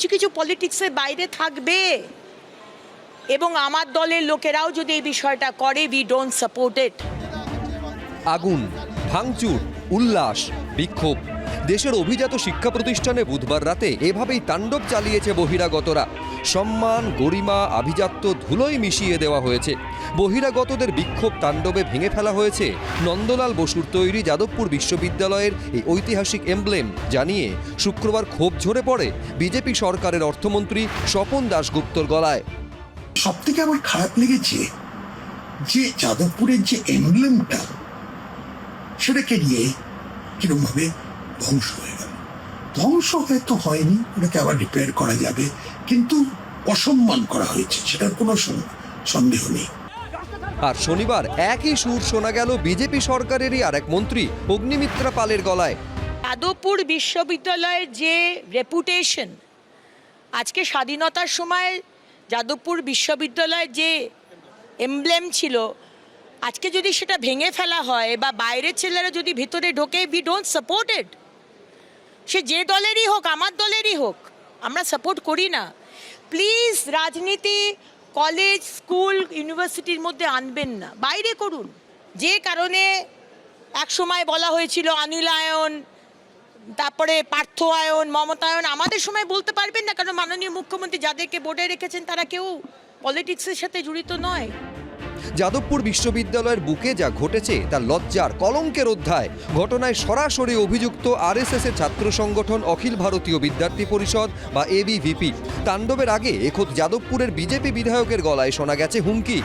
কিছু কিছু পলিটিক্সের বাইরে থাকবে, এবং আমার দলের লোকেরাও যদি এই বিষয়টা করে, উই ডোন্ট সাপোর্ট ইট। আগুন, ভাঙচুর, উল্লাস, বিক্ষোভ। দেশের অভিজাত শিক্ষা প্রতিষ্ঠানে বুধবার রাতে এভাবেই তাণ্ডব চালিয়েছে বহিরাগতরা। সম্মান, গরিমা, আভিজাত্য ধুলোয় মিশিয়ে দেওয়া হয়েছে। বহিরাগতদের বিক্ষোভ তাণ্ডবে ভেঙে ফেলা হয়েছে নন্দলাল বসুর তৈরি যাদবপুর বিশ্ববিদ্যালয়ের এই ঐতিহাসিক এমব্লেম, জানিয়ে শুক্রবার ক্ষোভ ঝরে পড়ে বিজেপি সরকারের অর্থমন্ত্রী স্বপন দাশগুপ্তর গলায়। সব থেকে আমার খারাপ লেগেছে যে যাদবপুরের যে এমব্লেমটা, সেটাকে নিয়ে কিরকম ভাবে ধ্বংস হয়ে গেল। ধ্বংস হয়তো হয়নি, ওটাকে আবার রিপেয়ার করা যাবে, কিন্তু অসম্মান করা হয়েছে, সেটার কোনো সন্দেহ নেই। আর শনিবার একই সুর শোনা গেল বিজেপি সরকারেরই আরেক মন্ত্রী অগ্নিমিত্রা পালের গলায়। যাদবপুর বিশ্ববিদ্যালয়ের যে রেপুটেশন, আজকে স্বাধীনতার সময় যাদবপুর বিশ্ববিদ্যালয়ের যে এমব্লেম ছিল, আজকে যদি সেটা ভেঙে ফেলা হয় বা বাইরের ছেলেরা যদি ভিতরে ঢোকে, উই ডোন্ট সাপোর্ট ইট। সে যে দলেরই হোক, আমার দলেরই হোক, আমরা সাপোর্ট করি না। প্লিজ রাজনীতি কলেজ, স্কুল, ইউনিভার্সিটির মধ্যে আনবেন না, বাইরে করুন। যে কারণে এক সময় বলা হয়েছিল অনিলায়ন, তারপরে পার্থয়ায়ন, মমতায়ন, আমাদের সময় বলতে পারবেন না, কারণ মাননীয় মুখ্যমন্ত্রী যাদেরকে বোর্ডে রেখেছেন তারা কেউ পলিটিক্সের সাথে জড়িত নয়। যাদবপুর বিশ্ববিদ্যালয়ের বুকে যা ঘটেছে তা লজ্জার, কলঙ্কের অধ্যায়। ঘটনায় সরাসরি অভিযুক্ত আরএসএস এর ছাত্র সংগঠন অখিল ভারতীয় বিদ্যার্থী পরিষদ বা এবিভিপি। তাণ্ডবের আগে খোদ যাদবপুরের বিজেপি বিধায়কের গলায় শোনা গেছে হুমকি।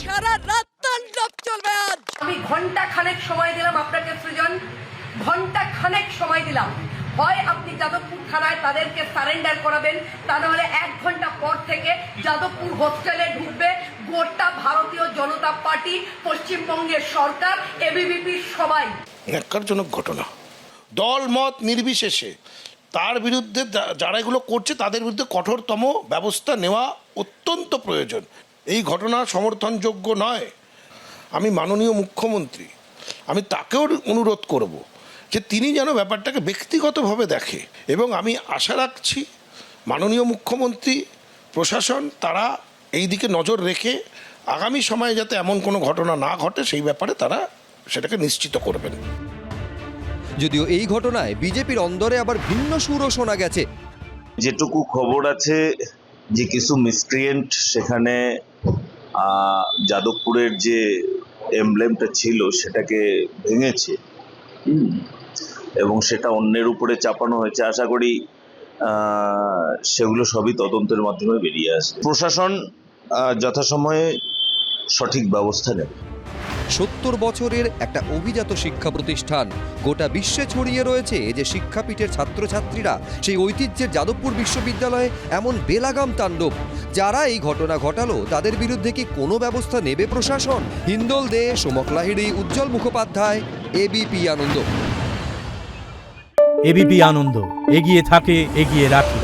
সারা রাত তাণ্ডব চলবে আজ। আমি ঘন্টা খানেক সময় দিলাম আপনাকে সৃজন, ঘন্টা খানেক সময় দিলাম। হয় আপনি যাদবপুর থানায় তাদেরকে সারেন্ডার করাবেন, তা নাহলে 1 ঘন্টা পর থেকে যাদবপুর হোস্টেলে ঢুকবে গোটা ভারতীয় জনতা পার্টি, পশ্চিমবঙ্গের সরকার, এবিভিপি সবাই। ন্যাক্কারজনক ঘটনা। দল মত নির্বিশেষে তার বিরুদ্ধে যারা এগুলো করছে তাদের বিরুদ্ধে কঠোরতম ব্যবস্থা নেওয়া অত্যন্ত প্রয়োজন। এই ঘটনা সমর্থনযোগ্য নয়। আমি মাননীয় মুখ্যমন্ত্রী, আমি তাকেও অনুরোধ করব যে তিনি যেন ব্যাপারটাকে ব্যক্তিগতভাবে দেখে, এবং আমি আশা রাখছি মাননীয় মুখ্যমন্ত্রী, প্রশাসন তারা এই দিকে নজর রেখে আগামী সময়ে যাতে এমন কোনো ঘটনা না ঘটে সেই ব্যাপারে তারা সেটাকে নিশ্চিত করবেন। যদিও এই ঘটনায় বিজেপির অন্দরে আবার ভিন্ন সুরও শোনা গেছে। যেটুকু খবর আছে যে কিছু মিসক্রিয়েন্ট সেখানে যাদবপুরের যে এমব্লেমটা ছিল সেটাকে ভেঙেছে, এবং সেটা অন্যের উপরে চাপানো হয়েছে। আশা করি সেগুলো সবই তদন্তের মাধ্যমে বেরিয়ে আসবে। প্রশাসন যথাসময়ে সঠিক ব্যবস্থা নেবে। 70 বছরের একটা অভিজাত শিক্ষা প্রতিষ্ঠান, গোটা বিশ্বে ছড়িয়ে রয়েছে যে শিক্ষাপীঠের ছাত্রছাত্রীরা সেই ঐতিহ্যের যাদবপুর বিশ্ববিদ্যালয়ে এমন বেলাগাম তাণ্ডব। যারা এই ঘটনা ঘটালো তাদের বিরুদ্ধে কি কোনো ব্যবস্থা নেবে প্রশাসন? হিন্দোল দে, সোমক লাহিড়ী, উজ্জ্বল মুখোপাধ্যায়, এবিপি আনন্দ। এবিপি আনন্দ, এগিয়ে থাকে, এগিয়ে রাখে।